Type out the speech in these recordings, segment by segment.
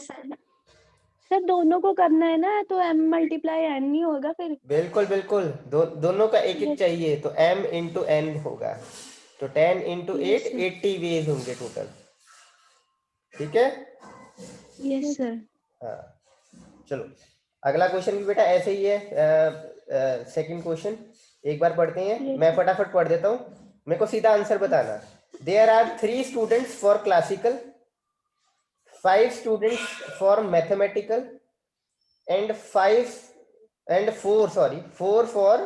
Sir दोनों को करना है ना, तो m मल्टीप्लाई n नहीं होगा फिर? बिल्कुल बिल्कुल, दोनों का एक एक चाहिए, तो m इंटू n होगा, तो 10 इंटू 8 80 वेज होंगे टोटल। ठीक है, यस सर। हाँ चलो अगला क्वेश्चन भी बेटा ऐसे ही है। सेकंड क्वेश्चन एक बार पढ़ते हैं, मैं फटाफट पढ़ देता हूँ, मेरे को सीधा आंसर बताना। There are 3 students for classical, 5 students for mathematical and 4 for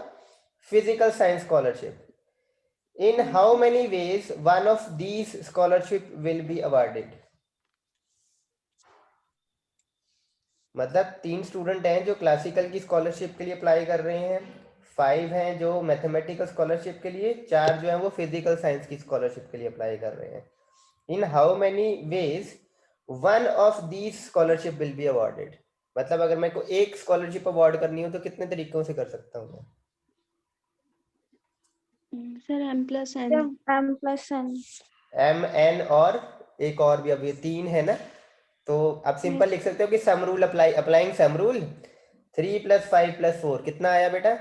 physical science scholarship. In how many ways one of these scholarship will be awarded? मतलब 3 स्टूडेंट हैं जो क्लासिकल की स्कॉलरशिप के लिए अप्लाई कर रहे हैं, 5 हैं जो मैथमेटिकल स्कॉलरशिप के लिए, 4 जो हैं वो फिजिकल साइंस की स्कॉलरशिप के लिए अप्लाई कर रहे हैं। इन how many veg one of these scholarship will be awarded, मतलब अगर मेरे को एक स्कॉलरशिप अवार्ड करनी हो तो कितने तरीकों से कर सकता हूँ मैं? Sir m+n। एम एन और एक और भी, अभी 3 है ना, तो आप सिंपल लिख सकते हो कि sum rule applying sum rule, 3 + 5 + 4 कितना आया बेटा?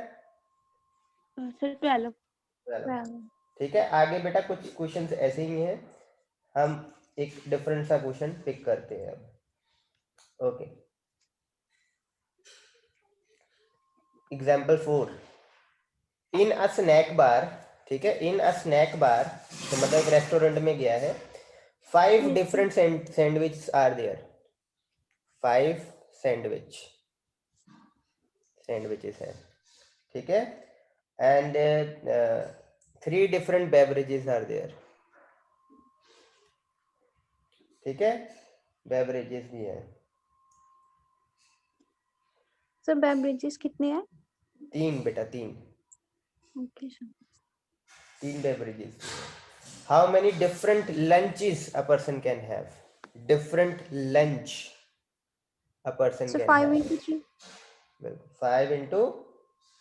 सर 12। ठीक है, आगे बेटा कुछ क्वेश्चंस ऐसे ही हैं, हम एक डिफरेंट सा क्वेश्चन पिक करते हैं अब। ओके, एग्जाम्पल 4, इन अ स्नैक बार, ठीक है, इन अ स्नैक बार तो मतलब एक रेस्टोरेंट में गया है, 5 different sandwich are there, 5 sandwiches हैं, ठीक है, and 3 different beverages are there, ठीक है, बेवरेजेस भी हैं। सर बेवरेजेस कितने हैं? 3 बेटा, 3 okay sir. 3 beverages. How many different lunches a person can have? Different lunch a person sir can 5 have. into 3। Well, 5 into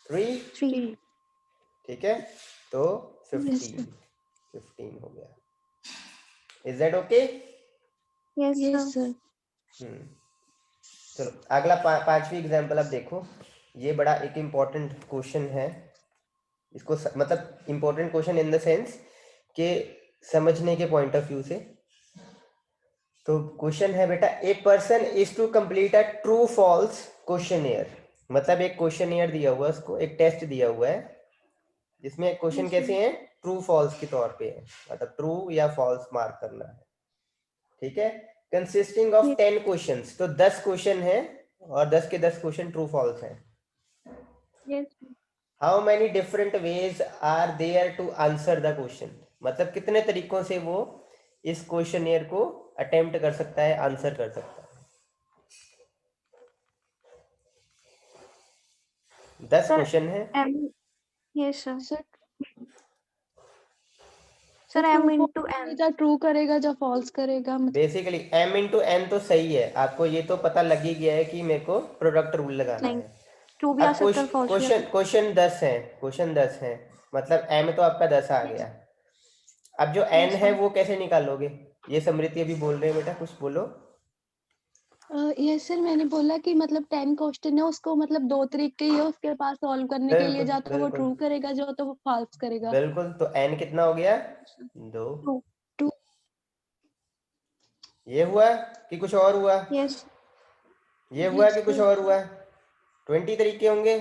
3, 3। ठीक है, तो यस 15 सर। 15 हो गया। Is that okay? Yes sir. चलो अगला पांचवी एग्जाम्पल अब देखो, ये बड़ा एक इम्पोर्टेंट क्वेश्चन है, इसको मतलब important question in the sense कि समझने के पॉइंट ऑफ व्यू से। तो क्वेश्चन है बेटा, a person is to complete a true false questionnaire, मतलब एक क्वेश्चनएयर दिया हुआ है उसको, एक टेस्ट दिया हुआ है जिसमें क्वेश्चन कैसे हैं, ट्रू फॉल्स के तौर पे है, मतलब ट्रू या फॉल्स मार्क करना है, ठीक है, कंसिस्टिंग ऑफ 10 क्वेश्चंस, तो 10 क्वेश्चन है और 10 के 10 क्वेश्चन ट्रू फॉल्स हैं। How many different ways are there to answer the question, मतलब कितने तरीकों से वो इस क्वेश्चनएयर को अटेम्प्ट कर सकता है, आंसर कर सकता है। 10 क्वेश्चन है। Yes sir. Sir m into n। या ट्रू करेगा या फॉल्स करेगा, मतलब बेसिकली m इंटू n तो सही है, आपको ये तो पता लग ही गया है कि मेरे को प्रोडक्ट रूल लगाना नहीं, है। ट्रू भी आ अब सकता है, फॉल्स भी आ सकता क्वेश्चन 10 है, क्वेश्चन 10 है, मतलब m तो आपका 10 आ गया। अब जो n है वो कैसे निकालोगे, ये समृति अभी बोल रहे हैं, बेटा कुछ बोलो। यस सर, मैंने बोला कि मतलब 10 क्वेश्चन है, उसको मतलब 2 तरीके ही है उसके पास सॉल्व करने के लिए, बिल्कुल या तो वो बिल्कुल ट्रू करेगा या तो वो फॉल्स करेगा। बिल्कुल, तो n कितना हो गया, 2। ट्रू। ये हुआ कि कुछ और हुआ, यस। ये हुआ कि कुछ और हुआ, 20 तरीके होंगे,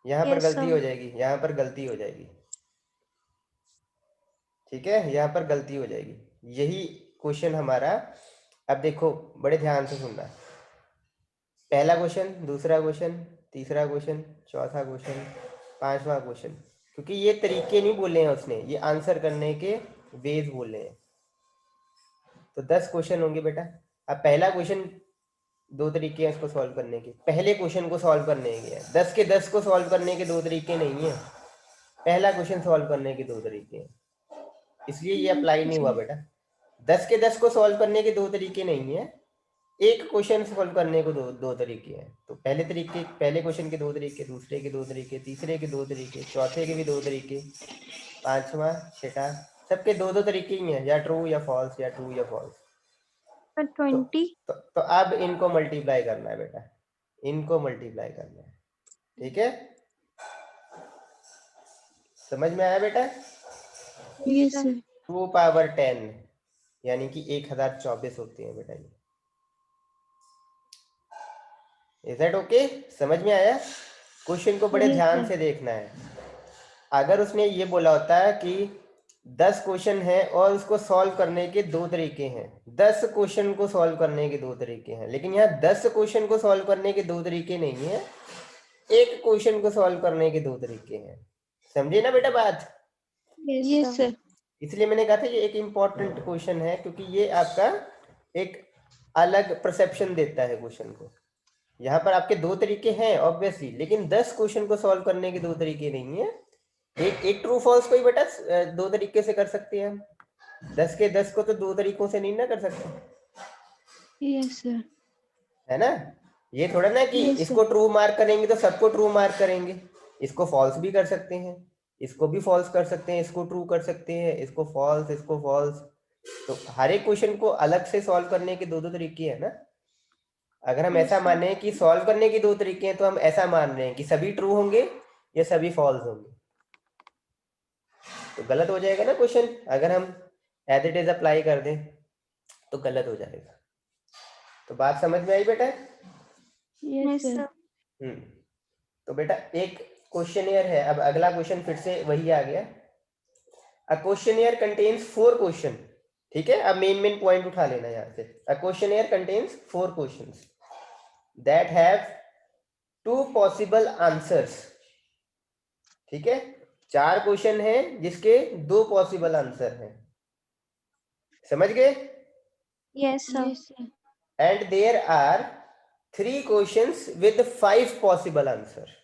यहाँ पर Yes, गलती sir. हो जाएगी, यहाँ पर गलती हो जाएगी, ठीक है, यहाँ पर गलती हो जाएगी, यही क्वेश्चन हमारा। अब देखो बड़े ध्यान से सुनना, पहला क्वेश्चन, दूसरा क्वेश्चन, तीसरा क्वेश्चन, चौथा क्वेश्चन, पांचवा क्वेश्चन, क्योंकि ये तरीके नहीं बोले हैं उसने, ये आंसर करने के वेज बोले हैं, तो 10 क्वेश्चन होंगे बेटा। अब पहला क्वेश्चन 2 तरीके हैं इसको सॉल्व करने के, पहले क्वेश्चन को सॉल्व करने के 10 के 10 को सॉल्व करने के 2 तरीके नहीं है, पहला क्वेश्चन सॉल्व करने के 2 तरीके हैं, इसलिए ये अप्लाई नहीं हुआ बेटा। 10 के 10 को सॉल्व करने के 2 तरीके नहीं है, एक क्वेश्चन सॉल्व करने को दो तरीके हैं, तो पहले क्वेश्चन के 2 तरीके, दूसरे के 2 तरीके, तीसरे के 2 तरीके, चौथे के भी 2 तरीके, पांचवा छठा, सबके 2 तरीके ही हैं, या ट्रू या फॉल्स, या ट्रू या फॉल्स। 20। तो अब इनको मल्टीप्लाई करना है बेटा, इनको मल्टीप्लाई करना है, ठीक है? समझ में आया बेटा? Yes sir. 2 पावर 10 यानी कि 1024 होते हैं बेटा ये। Is that okay? समझ में आया? क्वेश्चन को बड़े Yes, ध्यान sir. से देखना है। अगर उसने ये बोला होता है कि 10 क्वेश्चन है और उसको सॉल्व करने के 2 तरीके हैं, 10 क्वेश्चन को सॉल्व करने के 2 तरीके हैं, लेकिन यहाँ 10 क्वेश्चन को सॉल्व करने के 2 तरीके नहीं है, एक क्वेश्चन को सॉल्व करने के 2 तरीके हैं। समझे ना बेटा बात? Yes, sir. इसलिए मैंने कहा था ये एक इम्पॉर्टेंट क्वेश्चन है, क्योंकि ये आपका एक अलग परसेप्शन देता है क्वेश्चन को। यहाँ पर आपके 2 तरीके हैं ऑब्वियसली, लेकिन 10 क्वेश्चन को सॉल्व करने के 2 तरीके नहीं है। एक ट्रू फॉल्स को ही बेटा 2 तरीके से कर सकते हैं हम, 10 के 10 को तो 2 तरीकों से नहीं ना कर सकते। Yes, sir. है ना? ये थोड़ा ना कि Yes, sir. इसको ट्रू मार्क करेंगे तो सबको ट्रू मार्क करेंगे, इसको फॉल्स भी कर सकते हैं, इसको भी फॉल्स कर सकते हैं, इसको ट्रू कर सकते हैं, इसको फॉल्स, इसको फॉल्स। तो हर एक क्वेश्चन को अलग से सॉल्व करने के 2 तरीके हैं ना। अगर हम ऐसा माने कि सॉल्व करने के 2 तरीके हैं, तो हम ऐसा मान रहे हैं कि सभी ट्रू होंगे या सभी फॉल्स होंगे, तो गलत हो जाएगा ना क्वेश्चन। अगर हम एज इट इज अप्लाई कर दें तो गलत हो जाएगा। तो बात समझ में आई बेटा? Yes, sir. तो बेटा एक क्वेश्चनियर है। अब अगला क्वेश्चन फिर से वही आ गया। अ क्वेश्चनियर कंटेन्स 4 क्वेश्चन, ठीक है? अब मेन पॉइंट उठा लेना यहाँ से। A questionnaire contains 4 questions that have 2 possible answers, ठीक है? 4 क्वेश्चन है जिसके 2 पॉसिबल आंसर हैं, समझ गए? Yes, sir. Yes, sir. And there are 3 questions with 5 possible answer.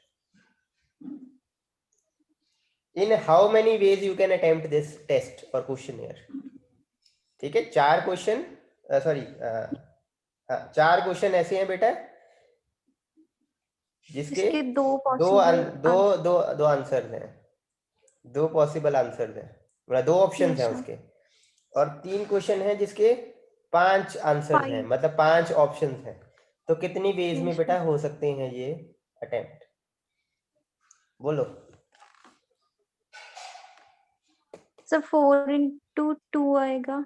In how many ways you can attempt this test और questionnaire? ठीक है, 4 क्वेश्चन, सॉरी 4 क्वेश्चन ऐसे हैं बेटा जिसके इसके 2 दो पॉसिबल दो आंसर हैं, 2 पॉसिबल आंसर हैं, मतलब 2 ऑप्शन Yes, हैं sir. उसके। और 3 क्वेश्चन हैं जिसके 5 आंसर हैं, 5. मतलब 5 ऑप्शन हैं। तो कितनी वेज में Yes, बेटा हो सकते हैं ये अटेम्प्ट? बोलो। sir 4 into 2 आएगा।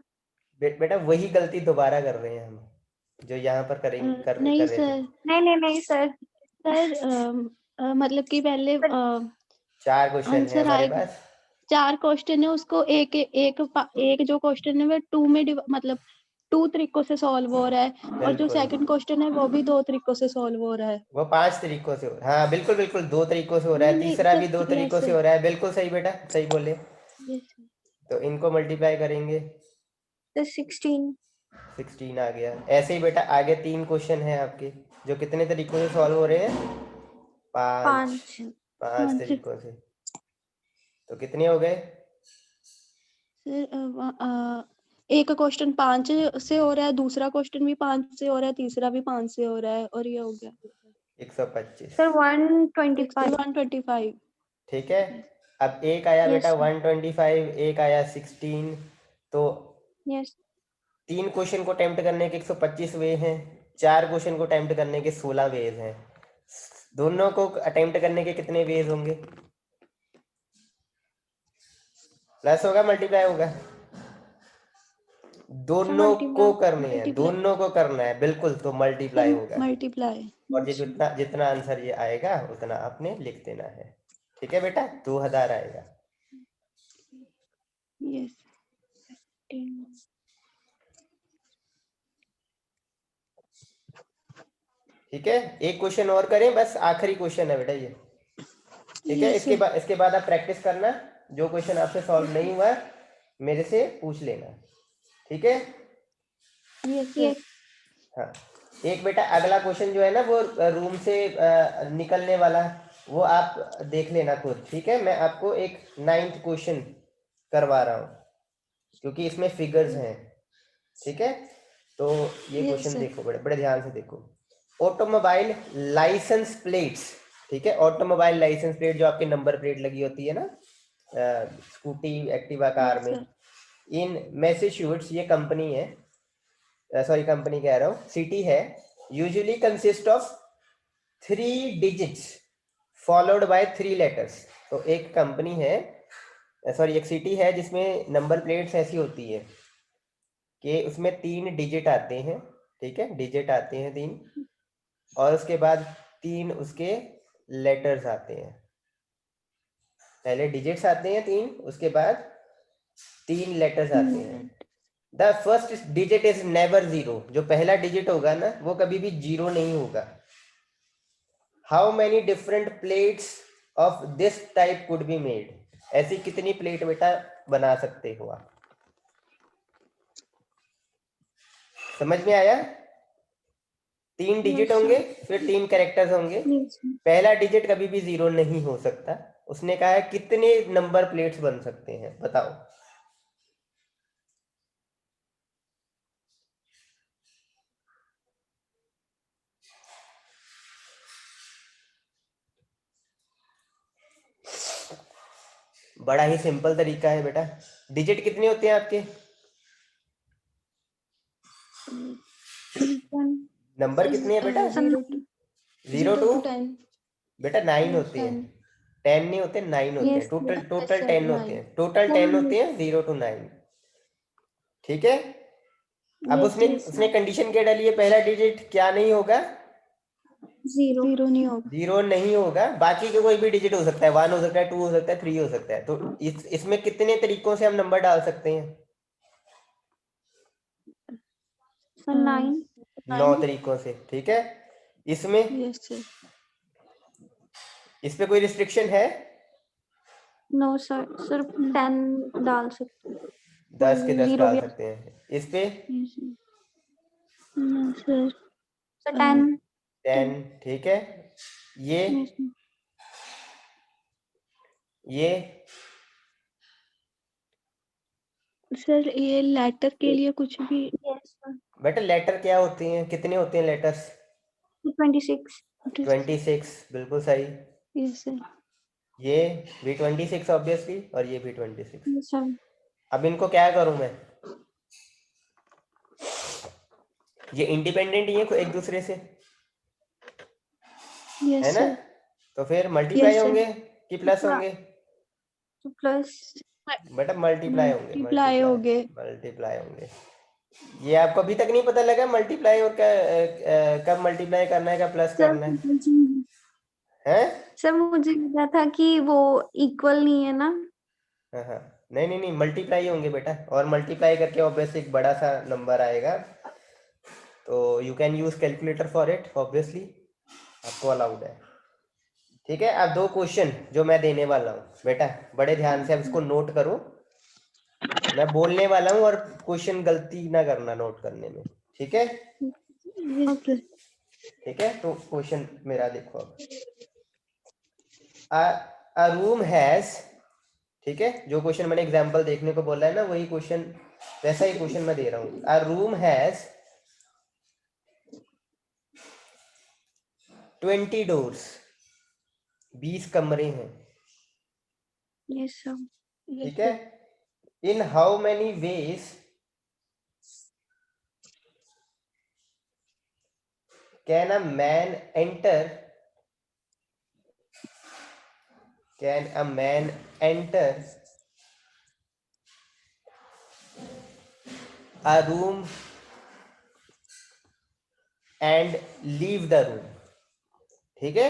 बेटा वही गलती दोबारा कर रहे हैं हम, जो यहाँ पर करेंगे कर नहीं रहे थे। सर। नहीं सर। सर मतलब कि पहले 4 क्वेश्चन है आंसर हमारे आएगा। पास। 4 क्वेश्चन है, उसको एक जो क्वेश्चन है वो 2 में मतलब 2 तरीकों से सॉल्व हो रहा है, और जो बिल्कुल, सेकंड क्वेश्चन है वो भी 2 तरीकों से सॉल्व हो रहा है। वो 5 तरीकों से हो रहा है। हाँ बिल्कुल बिल्कुल, 2 तरीकों से हो रहा है, नहीं तीसरा भी सर, 2 तरीकों यस से हो रहा है। बिल्कुल सही बेटा, सही बोले। यस तो इनको मल्टीप्लाई करेंगे तो 16। 16 आ गया। ऐसे ही बेटा आगे 3 क्वेश्चन है आपके जो कितने तरीकों से सॉल्व हो रहे हैं? 5 5 तरीकों से। तो कितने हो गए? सर एक क्वेश्चन 5 से हो रहा है, दूसरा क्वेश्चन भी 5 से हो रहा है, तीसरा भी 5 से हो रहा है, और ये हो गया 125। सर 125। 125। ठीक है, अब एक आया Yes, बेटा sir. 125, एक आया 16। तो यस 3 क्वेश्चन को अटेम्प्ट करने के 125 वे हैं, 4 क्वेश्चन को अटेम्प्ट करने के 16 वेज हैं। दोनों को अटेम्प्ट करने के कितने वेज होंगे? प्लस होगा मल्टीप्लाई होगा? दोनों को करने हैं, दोनों को करना है बिल्कुल, तो मल्टीप्लाई होगा। मल्टीप्लाई। और ये जितना आंसर ये आएगा उतना आपने लिख देना है। ठीक है बेटा, 2000 आएगा। यस। ठीक है, एक क्वेश्चन और करें, बस आखिरी क्वेश्चन है बेटा ये। ठीक है, इसके बाद आप प्रैक्टिस करना, जो क्वेश्चन आपसे सॉल्व नहीं हुआ मेरे से पूछ लेना। ठीक है? यस। हाँ, एक बेटा अगला क्वेश्चन जो है ना वो रूम से निकलने वाला, वो आप देख लेना खुद। ठीक है, मैं आपको एक 9th क्वेश्चन करवा रहा हूँ क्योंकि इसमें फिगर्स हैं। ठीक है, तो ये क्वेश्चन देखो, बड़े बड़े ध्यान से देखो। ऑटोमोबाइल लाइसेंस प्लेट्स, ठीक है, ऑटोमोबाइल लाइसेंस प्लेट जो आपके नंबर प्लेट लगी होती है ना स्कूटी एक्टिवा कार में, इन मैसेच्यूसेट्स, ये कंपनी है, सॉरी कंपनी कह रहा हूँ, सिटी है, usually consist of 3 digits followed by 3 letters. तो एक कंपनी है, सॉरी एक सिटी है जिसमें नंबर प्लेट्स ऐसी होती है कि उसमें 3 डिजिट आते हैं, ठीक है, डिजिट आते हैं 3, और उसके बाद 3 उसके लेटर्स आते हैं। पहले डिजिट्स आते हैं 3, उसके बाद 3 लेटर्स आते हैं। The first digit is never 0, जो पहला डिजिट होगा ना वो कभी भी 0 नहीं होगा। How many different plates of this type could be made, ऐसी कितनी प्लेट बेटा बना सकते हो आप? समझ में आया? 3 डिजिट Yes, होंगे, sir. फिर 3 कैरेक्टर्स होंगे। Yes, sir. पहला डिजिट कभी भी 0 नहीं हो सकता। उसने कहा है कितने नंबर प्लेट्स बन सकते हैं, बताओ। बड़ा ही सिंपल तरीका है बेटा। डिजिट कितने होते हैं आपके? One. नंबर कितने हैं बेटा? 0 0 to to 10। बेटा 9 होते हैं। 10 नहीं होते, 9 होते हैं। Yes, total sir. Total sir, 10 9। होते हैं, टोटल 10 होते हैं, 0 to 9। ठीक है, अब Yes, उसने yes, उसने sir. कंडीशन क्या डाली है? पहला डिजिट क्या नहीं होगा? 0. 0 नहीं होगा। 0 नहीं होगा। बाकी के कोई भी डिजिट हो सकता है, 1 हो सकता है, 2 हो सकता है, 3 हो सकता है। तो इसमें कितने तरीकों से हम नंबर डाल सकते हैं? Sir, 9. 9 तरीकों से, ठीक है। इसमें यस सर। इस पे कोई रिस्ट्रिक्शन है? No, sir. सिर्फ 10 डाल सकते 10 के 10 0 डाल भी। सकते हैं। इस पे नो सर। Sir, 10. 10, ठीक है। ये Yes, sir. ये सर ये लेटर के लिए कुछ भी। Yes, sir. बेटा लेटर क्या होते हैं? कितने होते हैं लेटर्स? 26. 26, बिल्कुल सही। Yes sir. ये भी 26 ऑब्वियसली, और ये भी 26। Yes, sir. अब इनको क्या करूं मैं? ये इंडिपेंडेंट ही है एक दूसरे से, है यस ना? सर। तो फिर मल्टीप्लाई Yes, sir. होंगे कि प्लस हाँ। होंगे? So, plus. बेटा मल्टीप्लाई होंगे, मल्टीप्लाई हो गए। मल्टीप्लाई होंगे। ये आपको अभी तक नहीं पता लगा मल्टीप्लाई और कब मल्टीप्लाई करना है, कब प्लस सर करना है? सर मुझे लगा था कि वो इक्वल नहीं है ना। हाँ, नहीं नहीं नहीं, मल्टीप्लाई होंगे बेटा, और मल्टीप्लाई करके ऑब्वियसली एक बड़ा सा नंबर आएगा। तो you can use calculator for it, obviously आपको अलाउड है। ठीक है, अब 2 क्वेश्चन जो मैं देने वाला हूँ बेटा, बड़े ध्यान से अब इसको नोट करो। मैं बोलने वाला हूँ और क्वेश्चन गलती ना करना नोट करने में, ठीक है? ओके। ठीक है, तो क्वेश्चन मेरा देखो अब। अ रूम हैज, ठीक है, जो क्वेश्चन मैंने एग्जांपल देखने को बोला है ना, वही क्वेश्चन, वैसा ही क्वेश्चन मैं दे रहा हूँ। अ रूम हैज 20 डोर्स, 20 कमरे हैं, यस सर। ठीक है। इन how many veg can a man enter, can a man enter a room and leave the room? ठीक है,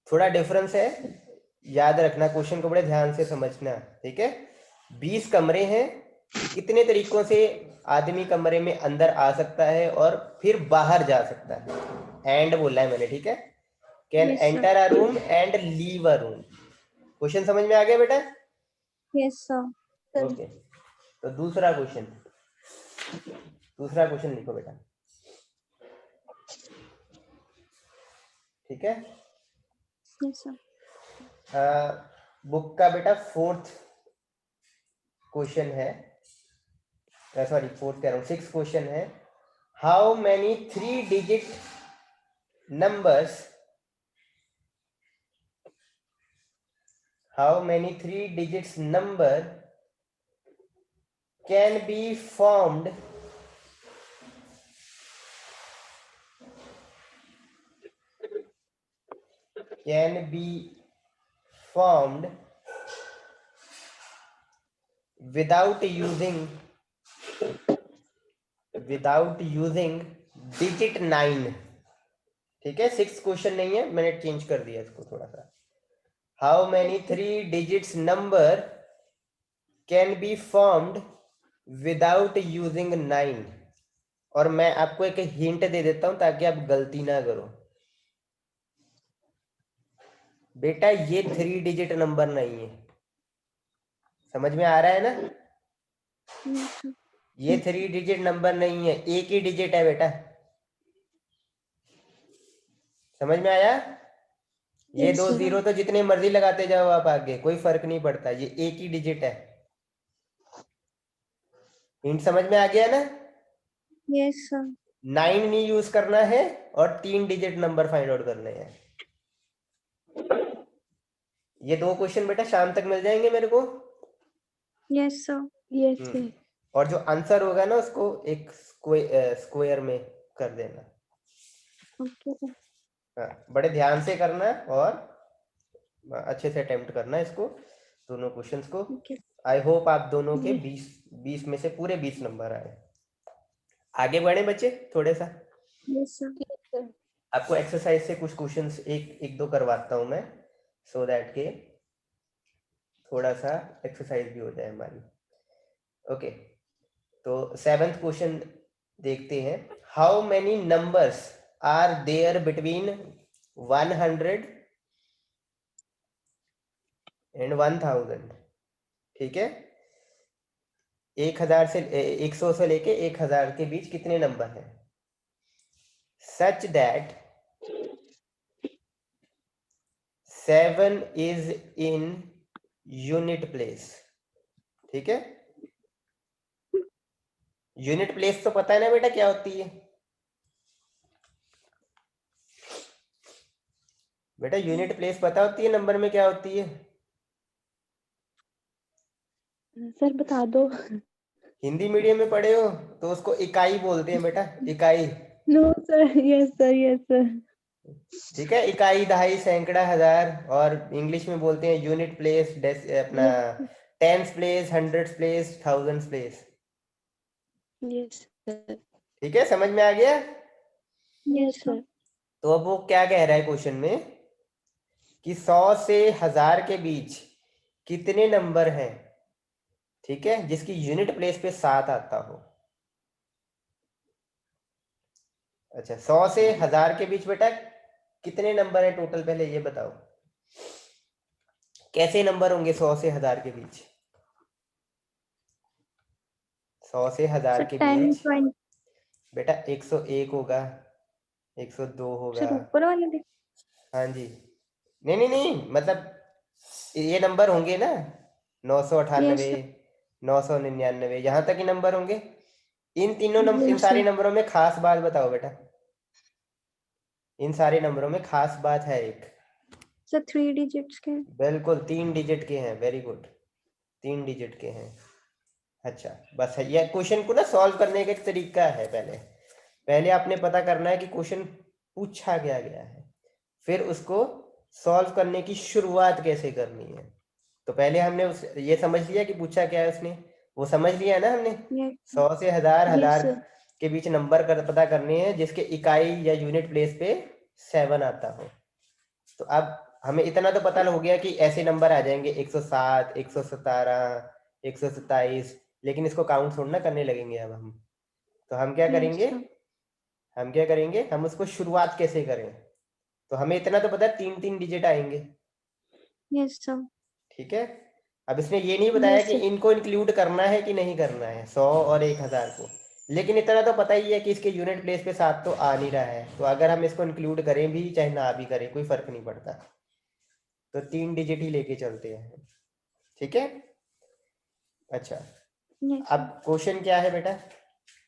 थोड़ा डिफरेंस है, याद रखना, क्वेश्चन को बड़े ध्यान से समझना, ठीक है। 20 कमरे हैं, कितने तरीकों से आदमी कमरे में अंदर आ सकता है और फिर बाहर जा सकता है? एंड बोला है मैंने, ठीक है। Can Yes, sir. Enter a room and leave a room. Question समझ में आ गया बेटा? Yes sir. ओके, तो दूसरा क्वेश्चन, दूसरा क्वेश्चन लिखो बेटा, ठीक है। Yes sir. बुक का बेटा 4th क्वेश्चन है, सॉरी 4th कह रहा हूँ, 6th क्वेश्चन है। How many 3 digit numbers, how many 3 digits number can be formed can be formed without using digit 9। ठीक है, 6 क्वेश्चन नहीं है, मैंने चेंज कर दिया इसको थोड़ा सा। How many 3 digits number can be formed without using 9। और मैं आपको एक हिंट दे देता हूं ताकि आप गलती ना करो। बेटा ये 3 डिजिट नंबर नहीं है, समझ में आ रहा है ना? Yes, sir. ये 3 डिजिट नंबर नहीं है, एक ही डिजिट है बेटा। समझ में आया? ये Yes, 2 sir. जीरो तो जितने मर्जी लगाते जाओ आप आगे, कोई फर्क नहीं पड़ता, ये एक ही डिजिट है। हिंट समझ में आ गया ना? Yes, sir. 9 नहीं यूज करना है और 3 डिजिट नंबर फाइंड आउट करने हैं। ये 2 क्वेश्चन बेटा शाम तक मिल जाएंगे मेरे को। Yes, sir. Yes, sir. और जो आंसर होगा ना उसको एक स्क्वायर में कर देना। Okay, sir. हाँ, बड़े ध्यान से करना और अच्छे से अटेम्प्ट करना इसको, दोनों क्वेश्चंस को। Okay. आई होप आप दोनों के Yes. 20 में से पूरे 20 नंबर आए। आगे बढ़े बच्चे थोड़े सा। Yes, sir. Yes, sir. आपको एक्सरसाइज से कुछ क्वेश्चंस एक दो करवाता हूं मैं, सो दैट के थोड़ा सा एक्सरसाइज भी हो जाए हमारी। ओके, तो 7th क्वेश्चन देखते हैं। How many numbers are there between 100 and 1000? ठीक है, 1000 से 100 से लेके 1000 के बीच कितने नंबर हैं? Such that 7 is in unit place. ठीक है, यूनिट प्लेस तो पता है ना बेटा क्या होती है? बेटा यूनिट प्लेस पता होती है नंबर में क्या होती है? सर बता दो। हिंदी मीडियम में पढ़े हो तो उसको इकाई बोलते हैं बेटा, इकाई। No, sir. Yes, sir. Yes, sir. ठीक है, इकाई, दहाई, सैकड़ा, हजार। और इंग्लिश में बोलते हैं यूनिट प्लेस, अपना tens place, hundreds place, thousands place. Yes, sir. ठीक है, समझ में आ गया? Yes, sir. तो अब वो क्या कह रहा है क्वेश्चन में कि 100 से 1000 के बीच कितने नंबर हैं, ठीक है, जिसकी यूनिट प्लेस पे 7 आता हो। अच्छा, 100 से 1000 के बीच बेटा कितने नंबर है टोटल, पहले ये बताओ। कैसे नंबर होंगे 100 से 1000 के बीच? 100 से 1000 Sir, के 10, बीच 20. बेटा 101 होगा, 102 होगा। Sir, ऊपर वाले देख. हाँ जी, नहीं नहीं नहीं, मतलब ये नंबर होंगे ना, 998, Yes, sir. 999, यहाँ तक ही नंबर होंगे। इन तीनों नंबर, इन Yes, सारे sir. नंबरों में खास बात बताओ बेटा। इन सारे नंबरों में खास बात है एक। Sir, 3 digits के. बिल्कुल 3 डिजिट के हैं, वेरी गुड, 3 डिजिट के हैं। अच्छा, बस है, ये क्वेश्चन को ना सॉल्व करने का एक तरीका है। पहले आपने पता करना है कि क्वेश्चन पूछा क्या गया है, फिर उसको सॉल्व करने की शुरुआत कैसे करनी है। तो पहले हमने ये समझ लिया कि पूछा क्या है उसने, वो समझ लिया है ना हमने। Yes. 100 से 1000 Yes, sir. के बीच नंबर पता करने हैं जिसके इकाई या यूनिट प्लेस पे 7 आता हो। तो अब हमें इतना तो पता हो गया कि ऐसे नंबर आ जाएंगे 107, 117, 127, लेकिन इसको काउंट थोड़ा ना करने लगेंगे अब हम। तो हम क्या Yes, करेंगे, sir. हम उसको शुरुआत कैसे करें। तो हमें इतना तो पता है 3-3 डिजिट आएंगे। Yes, sir. ठीक है, अब इसने ये नहीं बताया Yes, कि sir. इनको इंक्लूड करना है कि नहीं करना है 100 और 1000 को, लेकिन इतना तो पता ही है कि इसके यूनिट प्लेस पे 7 तो आ नहीं रहा है। तो अगर हम इसको इंक्लूड करें भी चाहे ना भी करें कोई फर्क नहीं पड़ता, तो 3 डिजिट ही लेके चलते हैं। ठीक है, अच्छा, Yes, अब sir. क्वेश्चन क्या है बेटा,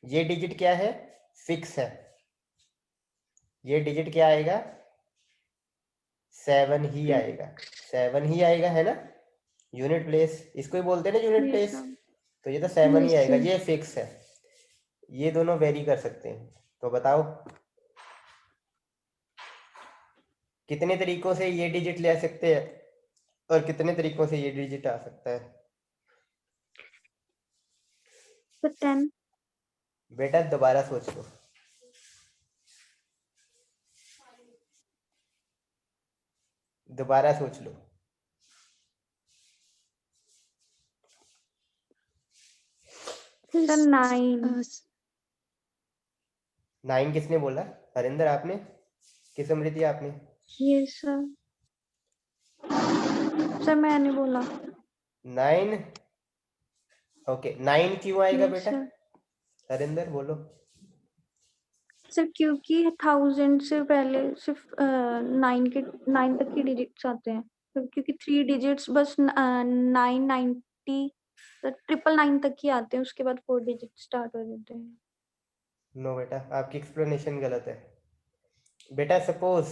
ये डिजिट क्या है, फिक्स है। ये डिजिट क्या आएगा, 7 ही आएगा, 7 ही आएगा, है ना। यूनिट प्लेस इसको ही बोलते हैं ना, यूनिट Yes, प्लेस। sir. तो ये तो 7 ही Yes, आएगा, sir. ये फिक्स है। ये दोनों वेरी कर सकते हैं। तो बताओ कितने तरीकों से ये डिजिट ले सकते हैं और कितने तरीकों से ये डिजिट आ सकता है? तो 10। बेटा दोबारा सोच लो, दोबारा सोच लो। सर 9। 9 किसने बोला? हरिंदर आपने कि समृति आपने? Yes sir. सर मैंने बोला। 9। ओके 9 क्यों आएगा यस बेटा? सर। हरिंदर बोलो। सर क्योंकि 1000 से पहले सिर्फ 9 तक की डिजिट्स आते हैं, तो क्योंकि 3 डिजिट्स बस 990 999 तक ही आते हैं, उसके बाद 4 डिजिट स्टार्ट हो जाते हैं। नो बेटा, आपकी एक्सप्लेनेशन गलत है। बेटा सपोज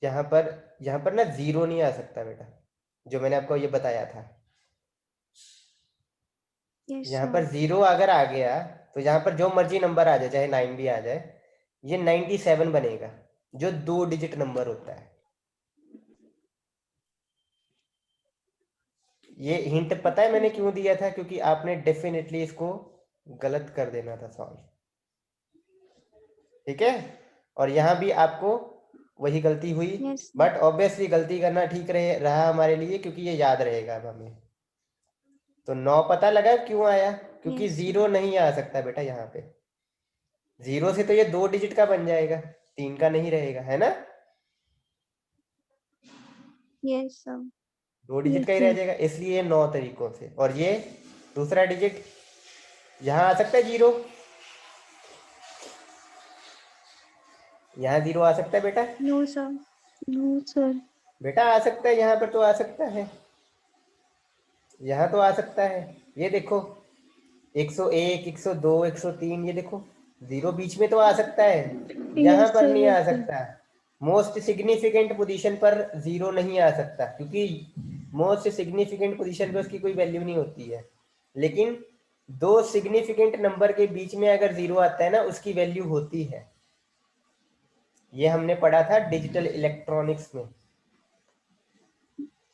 यहाँ पर ना 0 नहीं आ सकता बेटा, जो मैंने आपको ये बताया था। यस यहाँ सर। पर 0 अगर आ गया तो यहाँ पर जो मर्जी नंबर आ जाए, चाहे 9 भी आ जाए, ये 97 बनेगा, जो 2 डिजिट नंबर होता है। ये हिंट पता है मैंने क्यों दिया था? क्योंकि आपने डेफिनेटली इसको गलत कर देना था सॉल्व, ठीक है? और यहाँ भी आपको वही गलती हुई, यस बट ऑब्वियसली गलती करना ठीक रहा हमारे लिए, क्योंकि ये याद रहेगा अब हमें। तो 9 पता लगा क्यों आया? क्योंकि Yes, 0 नहीं आ सकता बेटा यहाँ पे। 0 से तो ये 2 डिजिट का बन जाएगा, 3 का नहीं रहेगा, है ना? Yes sir. 2 डिजिट का ही रह जाएगा, इसलिए 9 तरीकों से। और ये दूसरा डिजिट यहाँ आ सकता है 0, यहाँ 0 आ सकता है बेटा? No sir. No sir. बेटा आ सकता है, यहाँ पर तो आ सकता है, यहाँ तो आ सकता है। ये देखो 101, 102, 103, ये देखो 0 बीच में तो आ सकता है, यहाँ यस पर सर, नहीं आ यस सर। सकता। मोस्ट सिग्निफिकेंट पोजीशन पर 0 नहीं आ सकता, क्योंकि मोस्ट सिग्निफिकेंट पोजीशन पे उसकी कोई वैल्यू नहीं होती है। लेकिन 2 सिग्निफिकेंट नंबर के बीच में अगर 0 आता है ना, उसकी वैल्यू होती है। ये हमने पढ़ा था डिजिटल इलेक्ट्रॉनिक्स में,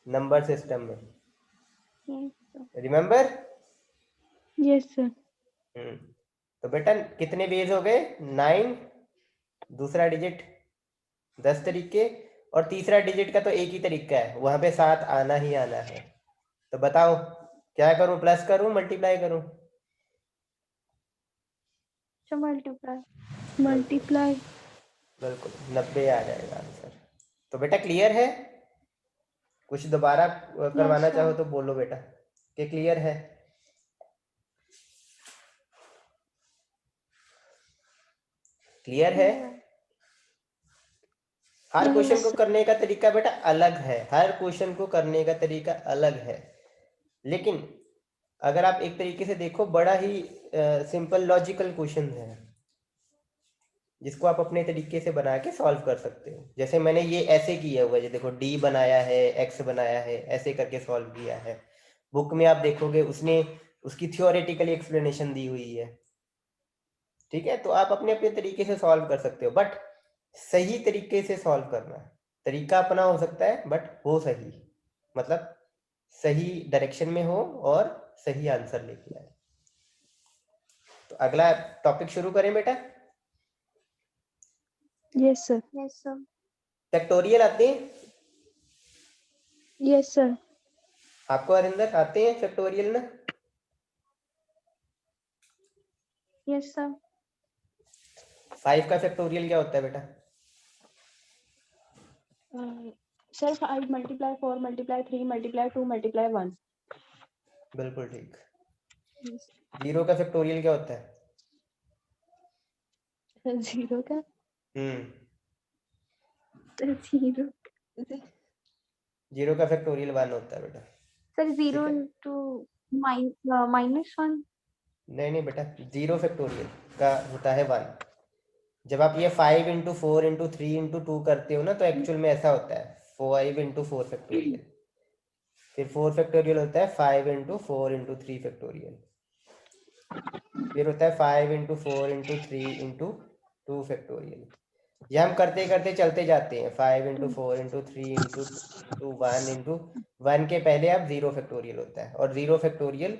नंबर सिस्टम में, रिमेम्बर? Yes sir. तो बेटा कितने बेस हो गए? 9, दूसरा डिजिट 10 तरीके, और तीसरा डिजिट का तो एक ही तरीका है, वहां पे 7 आना ही आना है। तो बताओ क्या करूं, प्लस करूं मल्टीप्लाई करूं? मल्टीप्लाई। बिल्कुल 90 आ जाएगा आंसर। तो बेटा क्लियर है? कुछ दोबारा करवाना चाहो तो बोलो बेटा कि क्लियर है। क्लियर है? हर क्वेश्चन को करने का तरीका बेटा अलग है, हर क्वेश्चन को करने का तरीका अलग है। लेकिन अगर आप एक तरीके से देखो, बड़ा ही सिंपल लॉजिकल क्वेश्चन है, जिसको आप अपने तरीके से बना के सॉल्व कर सकते हो। जैसे मैंने ये ऐसे किया हुआ है, ये देखो डी बनाया है, एक्स बनाया है, ऐसे करके सॉल्व किया है। बुक में आप देखोगे उसने उसकी थियोरेटिकली एक्सप्लेनेशन दी हुई है, ठीक है? तो आप अपने अपने तरीके से सॉल्व कर सकते हो, बट सही तरीके से सॉल्व करना है। तरीका अपना हो सकता है, बट हो सही, मतलब सही डायरेक्शन में हो और सही आंसर लेके आए। तो अगला टॉपिक शुरू करें बेटा। Yes sir. Yes sir. Factorial आते हैं यस सर। आपको? हरिंदर आते हैं फैक्टोरियल ना? Yes sir. 5 का फैक्टोरियल क्या होता है बेटा? Sir 5 multiply 4 multiply 3 multiply 2 multiply 1। बिल्कुल ठीक। 0 का फैक्टोरियल क्या होता है? 0 का 0 0 का फैक्टोरियल 1 होता है बेटा। सर 0 ठीक है? into -1। नहीं बेटा, 0 फैक्टोरियल का होता है 1। जब आप ये 5 इंटू 4 इंटू 3 इंटू 2 करते हो ना, तो एक्चुअल में ऐसा होता है 5 इंटू 4 फैक्टोरियल, फिर 4 फैक्टोरियल होता है 5 इंटू 4 इंटू 3 फैक्टोरियल, फिर होता है 5 इंटू 4 इंटू 3 इंटू 2 फैक्टोरियल। ये हम करते करते चलते जाते हैं, 5 इंटू 4 इंटू 3 इंटू 2 1 इंटू 1 के पहले अब 0 फैक्टोरियल होता है और 0 फैक्टोरियल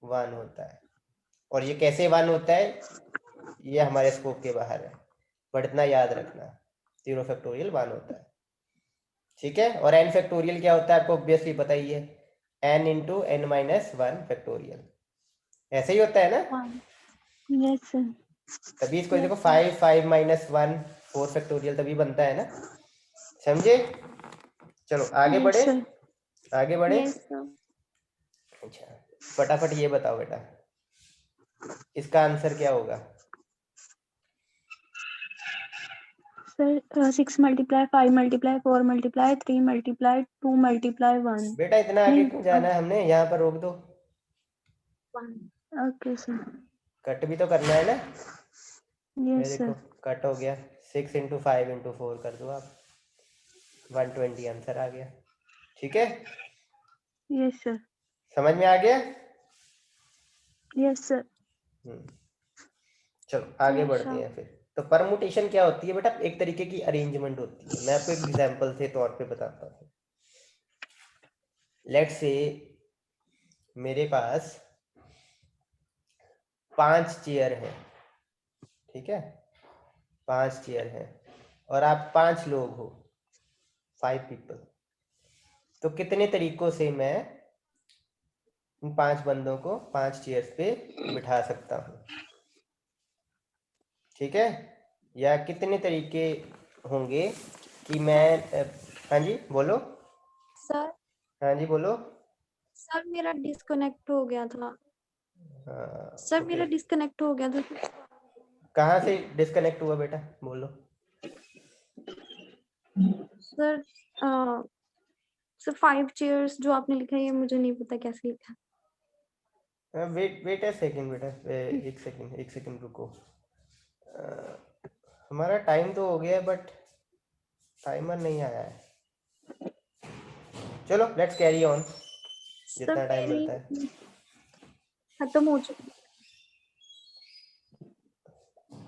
1 होता है। और ये कैसे 1 होता है, ये हमारे स्कोप के बाहर है, बट इतना याद रखना 0 फैक्टोरियल 1 होता है, ठीक है। और n फैक्टोरियल क्या होता है आपको ऑब्वियसली पता ही है, n into n minus 1 factorial, ऐसे ही होता है ना। Yes sir. तभी इसको देखो 5 माइनस 1 4 फैक्टोरियल तभी बनता है ना, समझे। चलो आगे यस बढ़े, सर। आगे बढ़े। Yes sir. अच्छा फटाफट ये बताओ बेटा, इसका आंसर क्या होगा। Sir 6 multiply 5 multiply 4 multiply 3 multiply 2 multiply 1। बेटा इतना आगे क्यों जाना है, हमने यहाँ पर रोक दो, ओके सर। कट भी तो करना है ना। ये यस देखो सर। कट हो गया, 6 इंटू 5 इंटू 4 कर दो आप, 120 आंसर आ गया, ठीक है। Yes sir. समझ में आ गया। Yes sir. चलो आगे बढ़ते हैं फिर। तो परमुटेशन क्या होती है बेटा, एक तरीके की अरेंजमेंट होती है। मैं आपको एक एग्जांपल के तौर पे बताता हूँ। लेट्स से मेरे पास 5 चेयर है, ठीक है, 5 चेयर है और आप 5 लोग हो, 5 पीपल। तो कितने तरीकों से मैं इन 5 बंदों को 5 चेयर्स पे बिठा सकता हूँ, ठीक है। या कितने तरीके होंगे कि मैं हाँ जी बोलो। सर हाँ जी बोलो। सर मेरा डिस्कनेक्ट हो गया था। हाँ, सर ओके। मेरा डिस्कनेक्ट हो गया था। कहाँ से डिस्कनेक्ट हुआ बेटा, बोलो। सर सर 5 चेयर्स जो आपने लिखा है ये मुझे नहीं पता कैसे लिखा। वेट वेट ए सेकंड बेटा, एक सेकंड रुको। हमारा टाइम तो हो गया है बट टाइमर नहीं आया है। चलो लेट्स कैरी ऑन, सर जितना टाइम मेरी मिलता है। खत्म हो चुकी।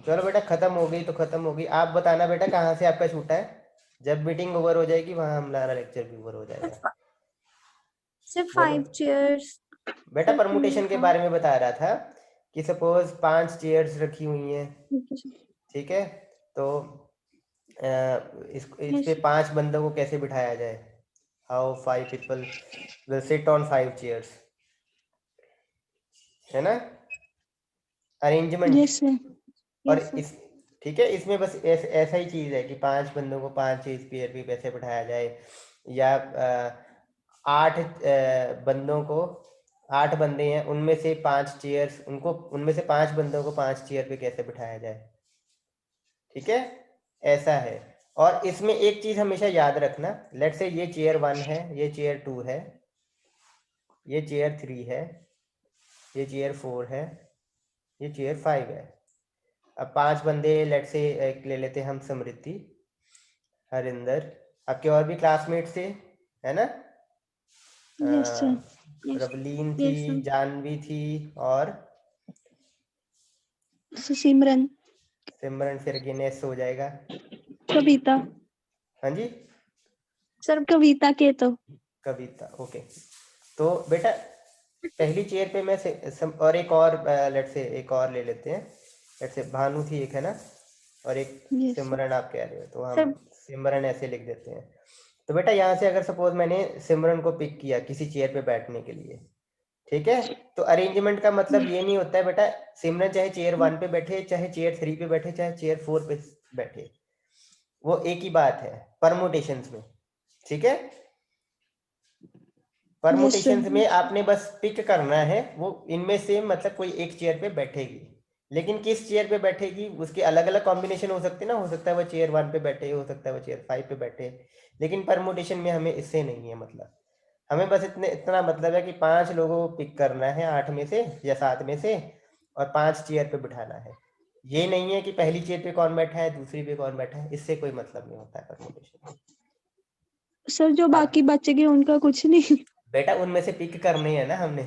चलो बेटा खत्म हो गई तो खत्म हो गई। आप बताना बेटा कहाँ से आपका छूटा है, जब मीटिंग ओवर हो जाएगी वहाँ हमारा लेक्चर भी ओवर हो जाएगा। सर बोलो 5 चेयर्स बेटा, परमुटेशन के बारे में बता रहा था कि सपोज 5 चेयर्स रखी हुई हैं, ठीक है। तो इस पे 5 बंदों को कैसे बिठाया जाए, how 5 people will sit on 5 chairs, है ना, अरेंजमेंट। Yes sir. और इस ठीक है, इसमें बस ऐसा ही चीज है कि 5 बंदों को 5 चेयर पे कैसे बिठाया जाए, या 8 बंदों को 8 बंदे हैं उनमें से 5 चेयर्स, उनको उनमें से 5 बंदों को 5 चेयर पे कैसे बिठाया जाए, ठीक है, ऐसा है। और इसमें एक चीज हमेशा याद रखना, लेट्स से ये चेयर 1 है, ये चेयर 2 है, ये चेयर 3 है, ये चेयर 4 है, ये चेयर 5 है। अब 5 बंदे लेट्स से एक ले लेते हैं हम, समृद्धि, हरिंदर, आपके और भी क्लासमेट्स थे, है ना। Yes sir. रवलीन थी, जानवी थी, और सिमरन। सिमरन फिर गिनेस हो जाएगा। कविता। हाँ जी सर कविता के तो कविता, ओके। तो बेटा पहली चेयर पे मैं और एक और लेट्स से एक और ले लेते हैं, लेट्स से भानु थी एक, है ना, और एक Yes, सिमरन आप कह रहे हो, तो हम सिमरन ऐसे लिख देते हैं। तो बेटा यहाँ से अगर सपोज मैंने सिमरन को पिक किया किसी चेयर पे बैठने के लिए, ठीक है, तो अरेंजमेंट का मतलब ये नहीं होता है बेटा सिमरन चाहे चेयर 1 पे बैठे, चाहे चेयर 3 पे बैठे, चाहे चेयर 4 पे बैठे, वो एक ही बात है परमुटेशंस में, ठीक है। परमुटेशंस में आपने बस पिक करना है, वो इनमें से मतलब कोई एक चेयर पे बैठेगी, लेकिन किस चेयर पे बैठेगी उसके अलग अलग कॉम्बिनेशन हो सकते हैं ना, हो सकता है वो चेयर 1 पे बैठे, हो सकता है वो चेयर 5 पे बैठे, लेकिन परमुटेशन में हमें इससे नहीं है मतलब। हमें बस इतना मतलब है कि 5 लोगों को पिक करना है 8 में से या 7 में से, और 5 चेयर पे बिठाना है। ये नहीं है कि पहली चेयर पे कौन बैठा है, दूसरी पे कौन बैठा है, इससे कोई मतलब नहीं होता है परमुटेशन। सर जो बाकी बचेंगे उनका कुछ नहीं। बेटा उनमें से पिक करने हैं ना हमने,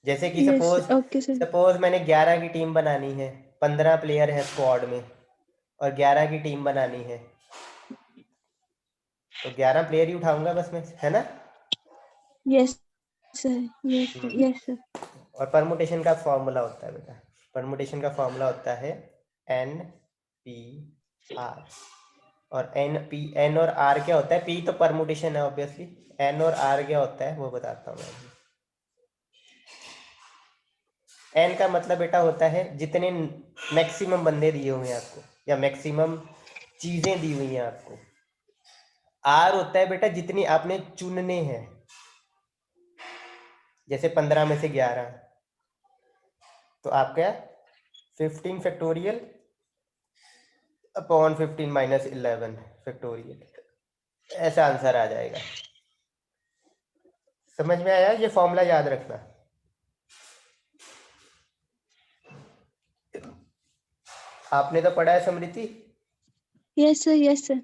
जैसे कि ओके सर। सपोज मैंने 11 की टीम बनानी है, 15 प्लेयर है स्क्वाड में, और 11 की टीम बनानी है, तो 11 प्लेयर ही उठाऊंगा बस मैं, है ना। Yes sir, yes sir, yes sir. और परमुटेशन का फॉर्मूला होता है बेटा, परमुटेशन का फॉर्मूला होता है एन पी आर। और एन और आर क्या होता है? पी तो परमुटेशन है ऑब्वियसली, एन और आर क्या होता है वो बताता हूँ मैं। एन का मतलब बेटा होता है जितने मैक्सिमम बंदे दिए हुए हैं आपको, या मैक्सिमम चीजें दी हुई हैं आपको। आर होता है बेटा जितनी आपने चुनने हैं, जैसे 15 में से 11, तो आपका 15 फैक्टोरियल अपॉन 15 माइनस 11 फैक्टोरियल, ऐसा आंसर आ जाएगा। समझ में आया? ये फॉर्मूला याद रखना। आपने तो पढ़ा है Smriti. Yes sir, yes sir.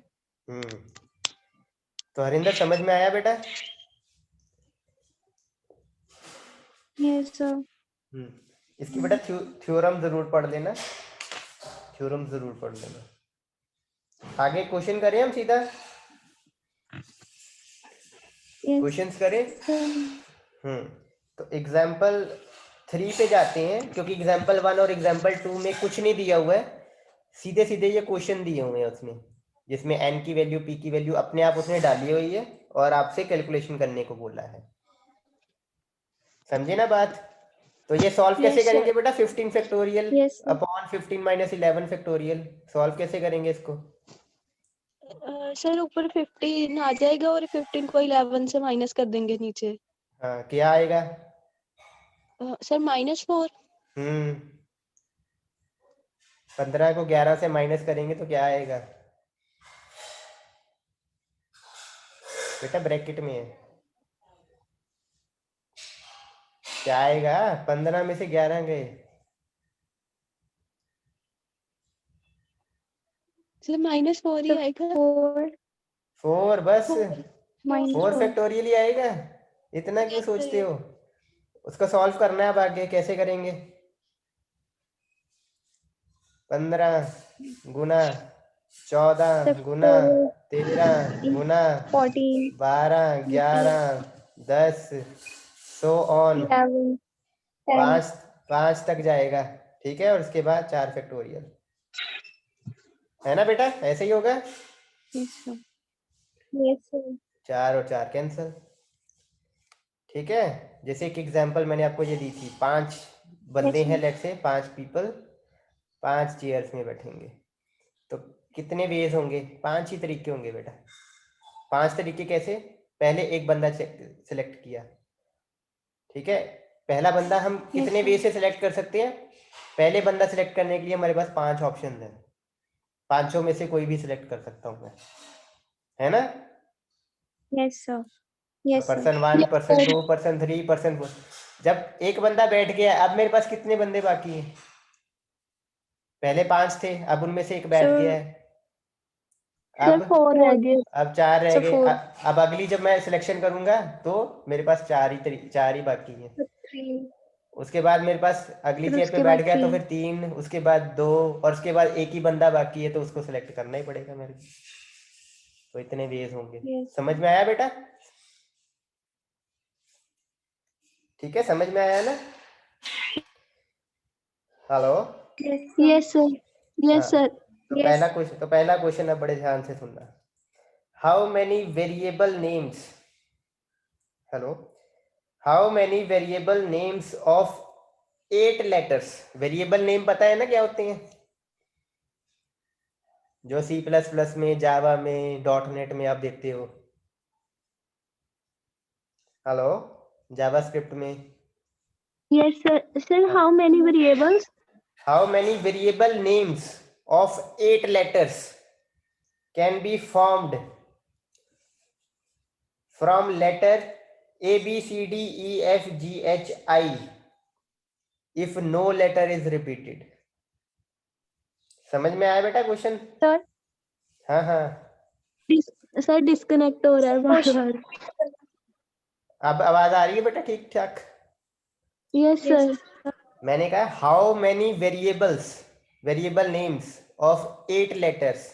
तो हरिंदर समझ में आया बेटा? Yes sir. इसकी बेटा थ्योरम जरूर पढ़ लेना, थ्योरम जरूर पढ़ लेना। आगे क्वेश्चन करें हम सीधा, यस क्वेश्चंस करें। सर। तो एग्जाम्पल 3 पे जाते हैं, क्योंकि एग्जाम्पल 1 और एग्जाम्पल 2 में कुछ नहीं दिया हुआ है, सीधे सीधे ये क्वेश्चन दिए हुए हैं उसमें, जिसमें एन की वैल्यू पी की वैल्यू अपने आप उसने डाली हुई है और आपसे कैलकुलेशन करने को बोला है। समझे ना बात? तो ये सॉल्व कैसे Yes, sir. करेंगे बेटा? 15 factorial Yes, sir. Upon 15 minus 11 factorial, solve कैसे करेंगे इसको? सर ऊपर 15 आ जाएगा और 15 को 11 से माइनस कर देंगे नीचे। हाँ, क्या आएगा? सर -4। 15 को 11 से माइनस करेंगे तो क्या आएगा बेटा? ब्रैकेट में है, क्या आएगा? 15 में से 11 गए, सर -4 ही आएगा। 4 बस, Minus 4 4. फैक्टोरियल ही आएगा। इतना क्यों सोचते हो? उसको सॉल्व करना है। अब आगे कैसे करेंगे? 15 गुना 14 गुना 13 गुना 14, 12 11 10 सो ऑन 11, 10. 5 तक जाएगा, ठीक है। और उसके बाद 4 फैक्टोरियल, है ना बेटा? ऐसे ही होगा। Yes, sir. Yes, sir. 4 और 4 कैंसल, ठीक है। जैसे एक एग्जांपल मैंने आपको ये दी थी, 5 बंदे Yes, हैं, sir. लेट से 5 पीपल 5 चेयर्स में बैठेंगे, तो कितने वेज होंगे? 5 ही तरीके होंगे बेटा। 5 तरीके कैसे? पहले एक बंदा सेलेक्ट किया, ठीक है। पहला बंदा हम कितने sir. वे से सिलेक्ट कर सकते हैं? पहले बंदा सिलेक्ट करने के लिए हमारे पास 5 ऑप्शन है, 5 में से कोई भी सिलेक्ट कर सकता हूँ मैं, है ना। Yes, sir. Yes, sir. Person 1, person 2, person 3, person 4। जब एक बंदा बैठ गया, अब मेरे पास कितने बंदे बाकी हैं? पहले 5 थे, अब उनमें से एक बैठ Sir, गया है, सर अब 4 रह गए। अब 4 रह So गए। 4. अब अगली जब मैं सिलेक्शन करूंगा तो मेरे पास 4 ही बाकी हैं। 3. उसके बाद मेरे पास अगली फिर चेयर पे उसके बैठ बाद गया तो 3. फिर 3, उसके बाद 2, और उसके बाद एक ही बंदा बाकी है, तो उसको सिलेक्ट करना ही पड़ेगा मेरे को। तो इतने वेज होंगे। Yes. समझ में आया बेटा? ठीक है, समझ में आया ना? Hello. Yes, sir. Yes sir, yes sir. तो Yes. पहला क्वेश्चन अब बड़े ध्यान से सुनना। How many variable names, hello, how many variable names of 8 letters. Variable name पता है ना क्या होते हैं? जो C++ में, जावा में, .NET में आप देखते हो। हेलो, जावास्क्रिप्ट में। Yes sir. Sir how many variables? How many variable names of 8 letters can be formed from letter ABCDEFGHI if no letter is repeated। समझ में आया बेटा क्वेश्चन? Sir. हाँ हाँ। सर डिस्कनेक्ट हो रहा है बार-बार। अब आवाज आ रही है बेटा ठीक ठाक? Yes sir. मैंने कहा how many variable names of 8 letters,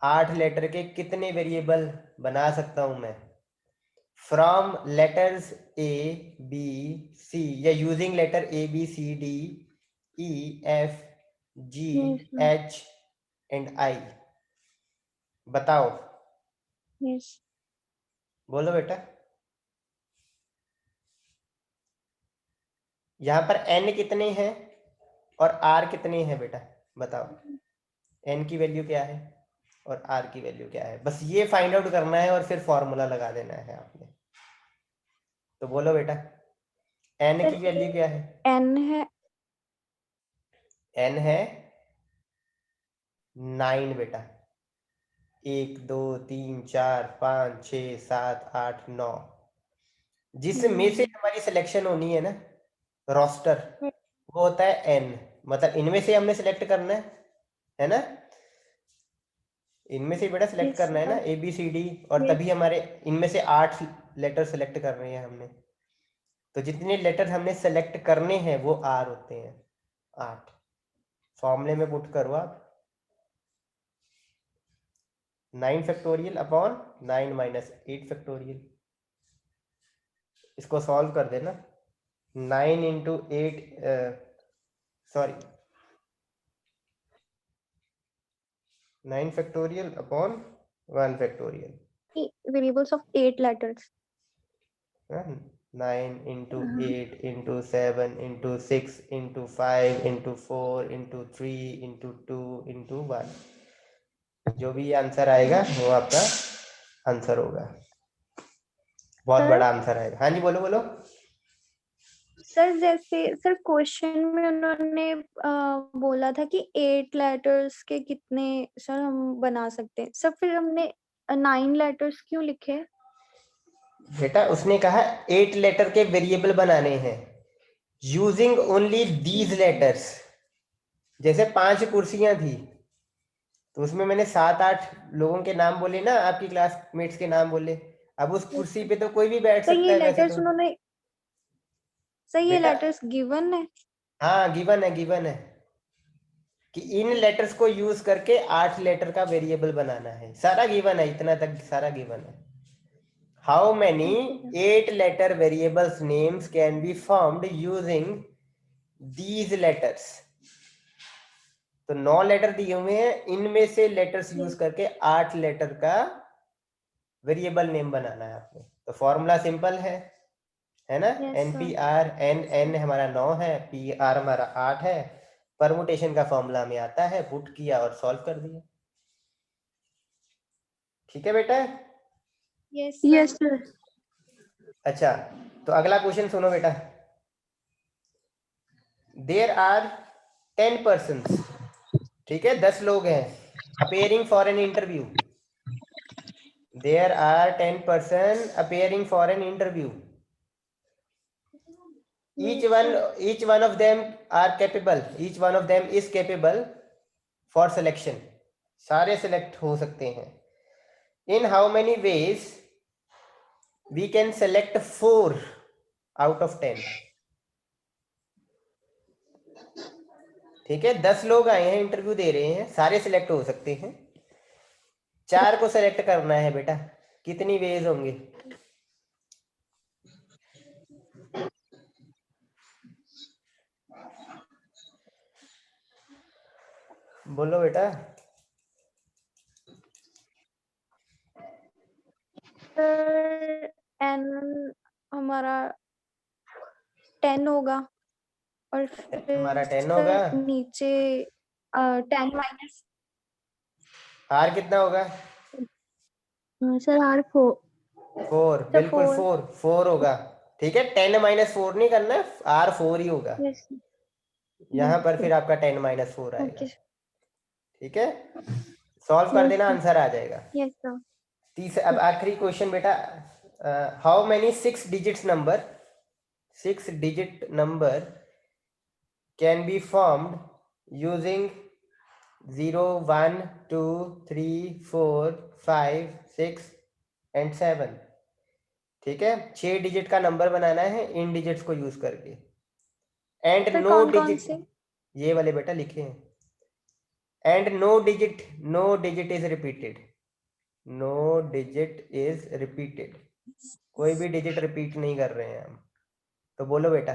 8 letter के कितने वेरिएबल बना सकता हूं मैं from letters A B C, या using letter A B C D E F G Yes, sir. H and I. बताओ, Yes. बोलो बेटा। यहाँ पर n कितने हैं और r कितने हैं बेटा, बताओ। n की वैल्यू क्या है और r की वैल्यू क्या है, बस ये फाइंड आउट करना है और फिर फॉर्मूला लगा देना है आपने। तो बोलो बेटा, n Sir, की वैल्यू क्या है? N है n है 9 बेटा, 1 2 3 4 5 6 7 8 9, जिसमें से हमारी सिलेक्शन होनी है ना, रोस्टर, वो होता है n। मतलब इनमें से हमने सिलेक्ट करना है ना, इनमें से बेटा सिलेक्ट Yes, करना है ना, sir. A B C D, और Yes. तभी हमारे इनमें से 8 लेटर सिलेक्ट करने हैं हमने। तो जितने लेटर हमने सेलेक्ट करने हैं वो आर होते हैं, 8। फॉर्मूले में पुट करो आप 9 फैक्टोरियल अपॉन 9 माइनस 8 फैक्टोरियल। इसको सॉल्व कर देना, 9 into 8 sorry 9 factorial upon 1 factorial, Variables of 8 letters. 9 into 8 into 7 into 6 into 5 into 4 into 3 into 2 into 1, जो भी आंसर आएगा वो आपका आंसर होगा। बहुत Sir? बड़ा आंसर आएगा। हाँ जी, बोलो बोलो। सर जैसे सर क्वेश्चन में उन्होंने बोला था कि 8 लेटर्स के कितने सर हम बना सकते हैं, सर फिर हमने 9 लेटर्स क्यों लिखे? बेटा उसने कहा 8 लेटर के वेरिएबल बनाने हैं यूजिंग ओनली दीज लेटर्स। जैसे 5 कुर्सियां थी तो उसमें मैंने 7-8 लोगों के नाम बोले ना, आपकी क्लासमेट्स के नाम बोले। अब उस कुर्सी पे तो कोई भी बैठ सर सकता ये है वैसे लेटर्स तो। उन्होंने सर ये बेटा लेटर्स गिवन है? हाँ गिवन है कि इन लेटर्स को यूज करके 8 लेटर का वेरिएबल बनाना है, सारा गिवन है, इतना तक सारा गिवन है। How many 8 letter variables names can be formed using these letters. तो 9 लेटर दिए हुए हैं, इनमें से लेटर्स यूज करके 8 लेटर का वेरिएबल नेम बनाना है आपको। तो फॉर्मूला सिंपल है ना, एन पी आर, एन हमारा 9 है, पी आर हमारा 8 है, परमुटेशन का फॉर्मूला में आता है, पुट किया और सॉल्व कर दिया। ठीक है बेटा। Yes sir. अच्छा, तो अगला क्वेश्चन सुनो बेटा। देयर आर 10 पर्सन्स, ठीक है, 10 लोग हैं, appearing for an interview. There are 10 person appearing for an interview. each one of them are capable, each one of them is capable for selection। सारे select हो सकते हैं। in how many ways we can select 4 out of 10। ठीक है, 10 लोग आए हैं, interview दे रहे हैं, सारे सिलेक्ट हो सकते हैं, 4 को सेलेक्ट करना है बेटा, कितनी वेज होंगे? बोलो बेटा। सर एन हमारा 10 होगा और फिर हमारा 10 होगा, नीचे 10 माइनस आर कितना होगा? Sir are 4। 4, बिल्कुल 4 होगा। ठीक है, 10 माइनस 4 नहीं करना है, आर 4 ही होगा। यस यहाँ पर फिर आपका 10 माइनस 4 आएगा। ओके ठीक है, सॉल्व कर देना, आंसर आ जाएगा। Yes sir. तीसरा, अब आखिरी क्वेश्चन बेटा, how many 6 digits number, 6 digit number can be formed using 0 1 2 3 4 5 6 and 7। ठीक है, 6 डिजिट का नंबर बनाना है इन डिजिट्स को यूज करके, एंड सर नो कौन कौन डिजिट, से? ये वाले बेटा लिखे हैं, and no digit is repeated. No digit is repeated. कोई भी डिजिट रिपीट नहीं कर रहे हैं हम। तो बोलो बेटा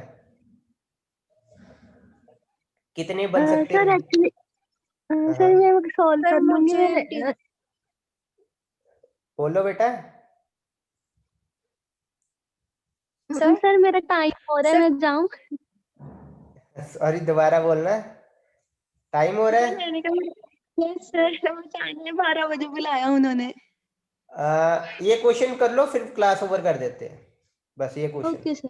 कितने बन सकते सर हैं? एक्चुअली हाँ, सर मैं सॉल्व सर कर लूंगी मुझे मैं बोलो बेटा। सर सर मेरा टाइम हो रहा है, सर मैं जाऊं? सॉरी दोबारा बोलना। टाइम हो रहा सर है। मैंने कहा यस सर, मैं चाहिए 12 बजे बुलाया उन्होंने। ये क्वेश्चन कर लो फिर क्लास ओवर कर देते हैं, बस ये क्वेश्चन। Okay sir.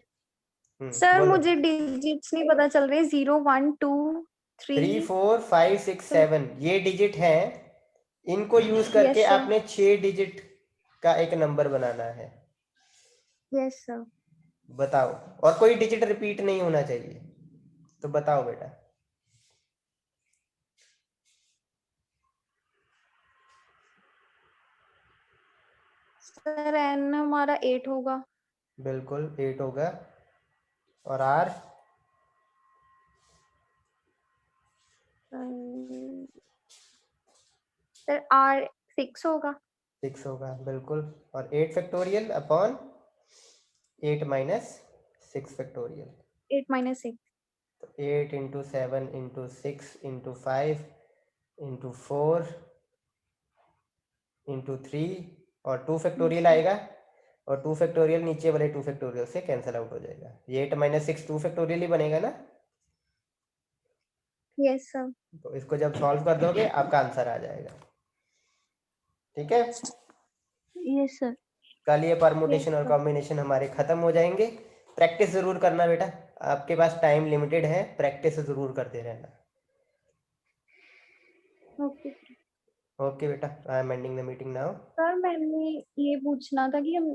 सर बोलो। मुझे डिजिट्स नहीं पता चल रहे। 0 1 2 3 3 4 5 6 7 ये डिजिट हैं। इनको यूज करके यस सर आपने 6 डिजिट का एक नंबर बनाना है। Yes sir. बताओ, और कोई डिजिट रिपीट नहीं होना चाहिए। तो बताओ बेटा। सर एन हमारा 8 होगा। बिल्कुल 8 होगा। और आर? सर आर 6 होगा। 6 होगा बिल्कुल। और 8 फैक्टोरियल अपॉन 8 माइनस 6 फैक्टोरियल। 8 - 6 तो 8 into 7 into 6 into 5 into 4 into 3 और 2 फैक्टोरियल आएगा। और 2 फैक्टोरियल नीचे वाले 2 फैक्टोरियल से कैंसिल आउट हो जाएगा। ये 8 माइनस 6 2 फैक्टोरियल ही बनेगा ना। Yes sir. तो इसको जब सॉल्व कर दोगे आपका आंसर आ जाएगा। ठीक है। Yes sir. कल ये यस परमुटेशन और सर। कॉम्बिनेशन हमारे खत्म हो जाएंगे। प्रैक्टिस जरूर करना बेटा, आपके पास टाइम लिमिटेड है, प्रैक्टिस जरूर करते रहना। ओके ओके बेटा, I am ending the meeting now. Sir मैंने ये पूछना था कि हम